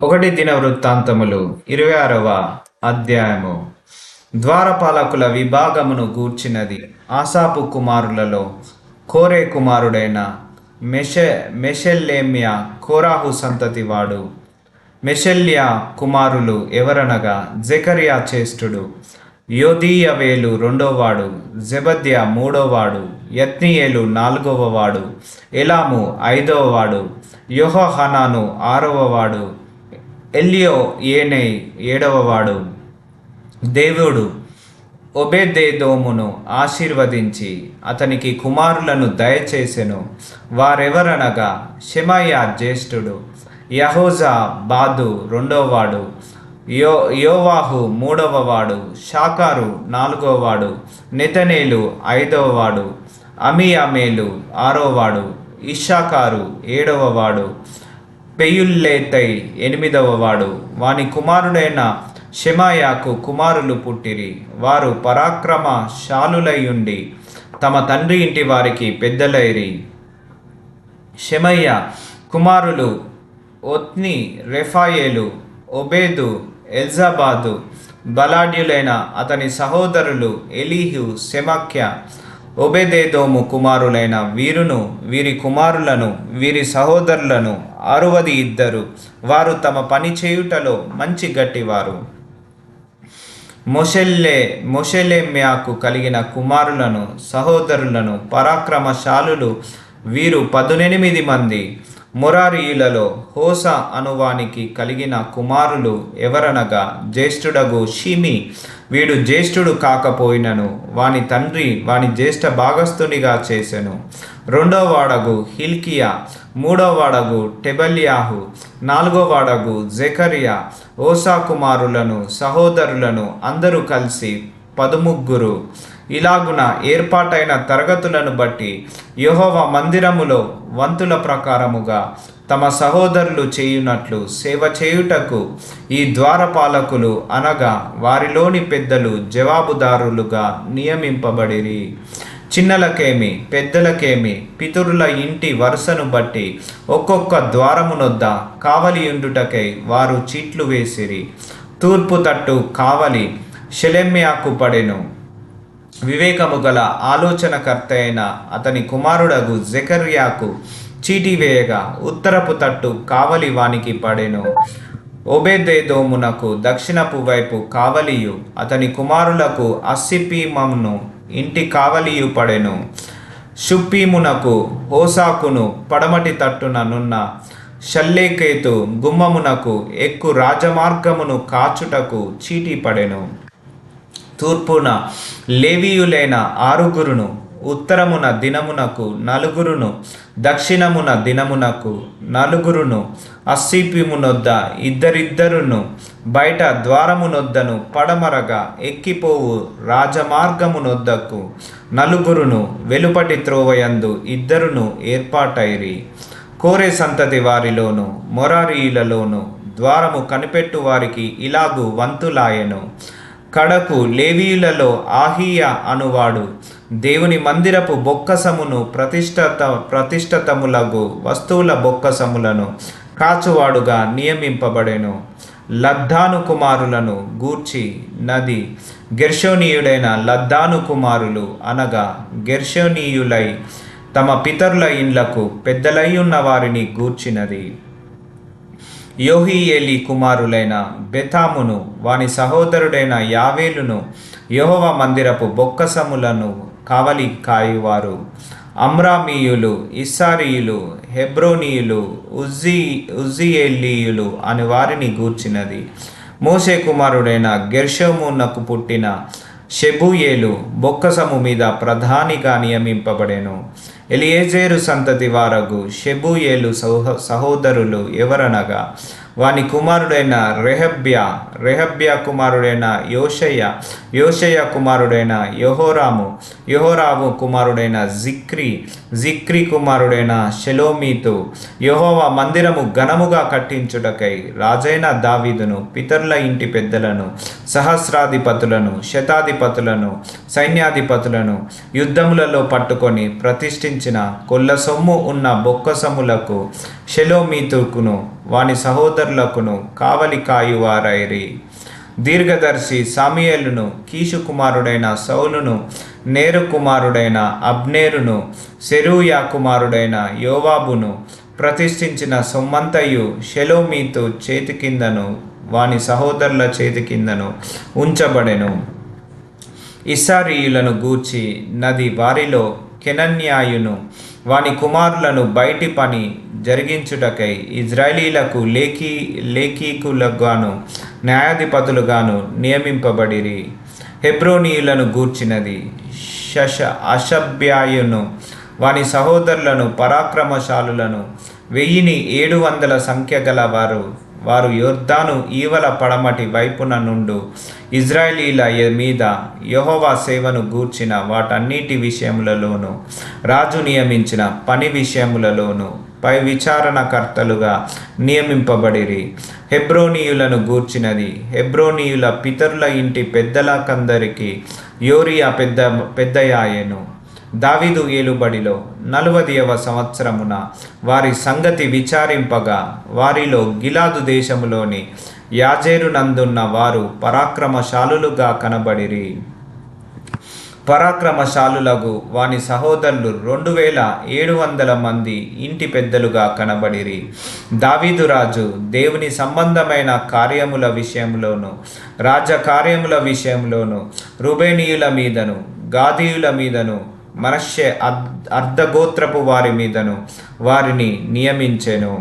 ఒకటి దినవృత్తాంతములు 26వ అధ్యాయము. ద్వారపాలకుల విభాగమును గూర్చినది. ఆసాపు కుమారులలో కోరే కుమారుడైన మెషెల్లెమ్య కోరాహు సంతతివాడు. మెషెల్యా కుమారులు ఎవరనగా జెకర్యా జ్యేష్ఠుడు, యోదీయవేలు రెండోవాడు, జెబద్య మూడోవాడు, యత్నియేలు నాలుగవవాడు, ఎలాము ఐదవవాడు, యెహోహానాను ఆరవవాడు, ఎల్యోయేనై ఏడవవాడు. దేవుడు ఒబేదెదోమును ఆశీర్వదించి అతనికి కుమారులను దయచేసెను. వారెవరనగా షెమయా జ్యేష్ఠుడు, యెహోజాబాదు రెండవవాడు, యోవాహు మూడవవాడు, షాకారు నాలుగవవాడు, నెతనేలు ఐదవవాడు, అమీయామేలు ఆరవవాడు, ఇశ్శాకారు ఏడవవాడు, పెయుల్లేతై ఎనిమిదవవాడు. వాని కుమారుడైన షెమాయాకు కుమారులు పుట్టిరి. వారు పరాక్రమశాలులయుండి తమ తండ్రి ఇంటి వారికి పెద్దలైరి. షెమయ్య కుమారులు ఒత్ని, రెఫాయేలు, ఒబేదు, ఎల్జాబాదు. బలాఢ్యులైన అతని సహోదరులు ఎలీహు, సెమక్య. ఒబెదెదోము కుమారులైన వీరును వీరి కుమారులను వీరి సహోదరులను 62. వారు తమ పని చేయుటలో మంచి గట్టివారు. మొషెలెమ్యాకు కలిగిన కుమారులను సహోదరులను పరాక్రమశాలులు వీరు 18 మంది. మొరారీయులలో హోస అనువానికి కలిగిన కుమారులు ఎవరనగా జ్యేష్ఠుడగు షిమి. వీడు జ్యేష్ఠుడు కాకపోయినను వాని తండ్రి వాని జ్యేష్ఠ భాగస్థునిగా చేసెను. రెండోవాడగు హిల్కియా, మూడోవాడగు టెబల్యాహు, నాలుగోవాడగు జెకర్యా. ఓసా కుమారులను సహోదరులను అందరూ కలిసి 13. ఇలాగున ఏర్పాటైన తరగతులను బట్టి యెహోవా మందిరములో వంతుల ప్రకారముగా తమ సహోదరులు చేయునట్లు సేవ చేయుటకు ఈ ద్వారపాలకులు అనగా వారిలోని పెద్దలు జవాబుదారులుగా నియమింపబడిరి. చిన్నలకేమి పెద్దలకేమి పితరుల ఇంటి వరుసను బట్టి ఒక్కొక్క ద్వారమునొద్ద కావలియుండుటకై వారు చీట్లు వేసిరి. తూర్పు తట్టు కావలి షెలెమ్యాకు పడెను. వివేకము గల ఆలోచనకర్త అయిన అతని కుమారుడగు జెకర్యాకు చీటి వేయగా ఉత్తరపు తట్టు కావలి వానికి పడెను. ఒబెదెదోమునకు దక్షిణపు వైపు కావలియు అతని కుమారులకు అస్సిపీమమును ఇంటి కావలియు పడెను. షుప్పీమునకు హోసాకును పడమటి తట్టున నున్న షల్లేకేతు గుమ్మమునకు ఎక్కు రాజమార్గమును కాచుటకు చీటీ పడెను. తూర్పున లేవీయులైన 6, ఉత్తరమున దినమునకు 4, దక్షిణమున దినమునకు 4, అస్సీపీమునొద్ద 2, బయట ద్వారమునొద్దను పడమరగా ఎక్కిపోవు రాజమార్గమునొద్దకు 4, వెలుపటి త్రోవయందు 2 ఏర్పాటైరి. కోరే సంతతి వారిలోను మొరారీయులలోను ద్వారము కనిపెట్టు వారికి ఇలాగు వంతులాయెను. కడకు లేవీయులలో ఆహియా అనువాడు దేవుని మందిరపు బొక్కసమును ప్రతిష్ఠితములగు వస్తువుల బొక్కసములను కాచువాడుగా నియమింపబడెను. లద్దాను కుమారులను గూర్చి నది. గెర్షోనీయుడైన లద్దాను కుమారులు అనగా గెర్షోనీయులై తమ పితరుల ఇండ్లకు పెద్దలై ఉన్న వారిని గూర్చినది. యోహీయేలి కుమారులైన బెతామును వాని సహోదరుడైన యావేలును యెహోవా మందిరపు బొక్కసములను కావలి కాయువారు. అమ్రామీయులు, ఇస్సారీయులు, హెబ్రోనీయులు, ఉజ్జియేలీయులు అని వారిని గూర్చినది. మోషే కుమారుడైన గెర్షోమునకు పుట్టిన షెబూయేలు బొక్కసము మీద ప్రధానిగా నియమింపబడెను. ఎలియేజేరు సంతతి వారగు షెబూయేలు సహోదరులు ఎవరనగా వాని కుమారుడైన రెహబ్యా కుమారుడైన యోషయ కుమారుడైన యెహోరాము కుమారుడైన జిక్రీ కుమారుడైన షెలోమీతు. యెహోవా మందిరము ఘనముగా కట్టించుటకై రాజైన దావీదును పితరుల ఇంటి పెద్దలను సహస్రాధిపతులను శతాధిపతులను సైన్యాధిపతులను యుద్ధములలో పట్టుకొని ప్రతిష్ఠించిన కొల్ల సొమ్ము ఉన్న బొక్కసములకు షెలోమీతుకును వాని సహోదరులకును కావలి కాయువారైరి. దీర్ఘదర్శి సమూయేలును, కీషు కుమారుడైన సౌలును, నేరు కుమారుడైన అబ్నేరును, సెరూయా కుమారుడైన యోవాబును ప్రతిష్ఠించిన సొమ్మంతయు షెలోమీతు చేతి కిందను వాని సహోదరుల చేతి కిందను ఉంచబడెను. ఇస్సారీయులను గూర్చి నది వారిలో కెనన్యాయును వాని కుమారులను బయటి పని జరిగించుటకై ఇజ్రాయేలీలకు లేఖీకులుగాను న్యాయాధిపతులుగాను నియమింపబడిరి. హెబ్రోనీయులను గూర్చినది అషబ్యాయును వాని సహోదరులను పరాక్రమశాలులను 1700 సంఖ్య గల వారు యొర్దాను ఈవల పడమటి వైపున నుండు ఇజ్రాయేలీల మీద యెహోవా సేవను గూర్చిన వాటన్నిటి విషయములలోను రాజు నియమించిన పని విషయములలోను పై విచారణకర్తలుగా నియమింపబడిరి. హెబ్రోనీయులను గూర్చినది హెబ్రోనీయుల పితరుల ఇంటి పెద్దలకందరికి యోరియా పెద్దయాయెను. దావీదు ఏలుబడిలో 40వ సంవత్సరమున వారి సంగతి విచారింపగా వారిలో గిలాదు దేశములోని యాజేరు నందున్న వారు పరాక్రమశాలులుగా కనబడిరి. పరాక్రమశాలులకు వాని సహోదరులు 2700 మంది ఇంటి పెద్దలుగా కనబడిరి. దావీదు రాజు దేవుని సంబంధమైన కార్యముల విషయంలోను రాజకార్యముల విషయంలోను రూబేనీయుల మీదను గాదీయుల మీదను మనష్షే అర్ధగోత్రపు వారి మీదను వారిని నియమించెను.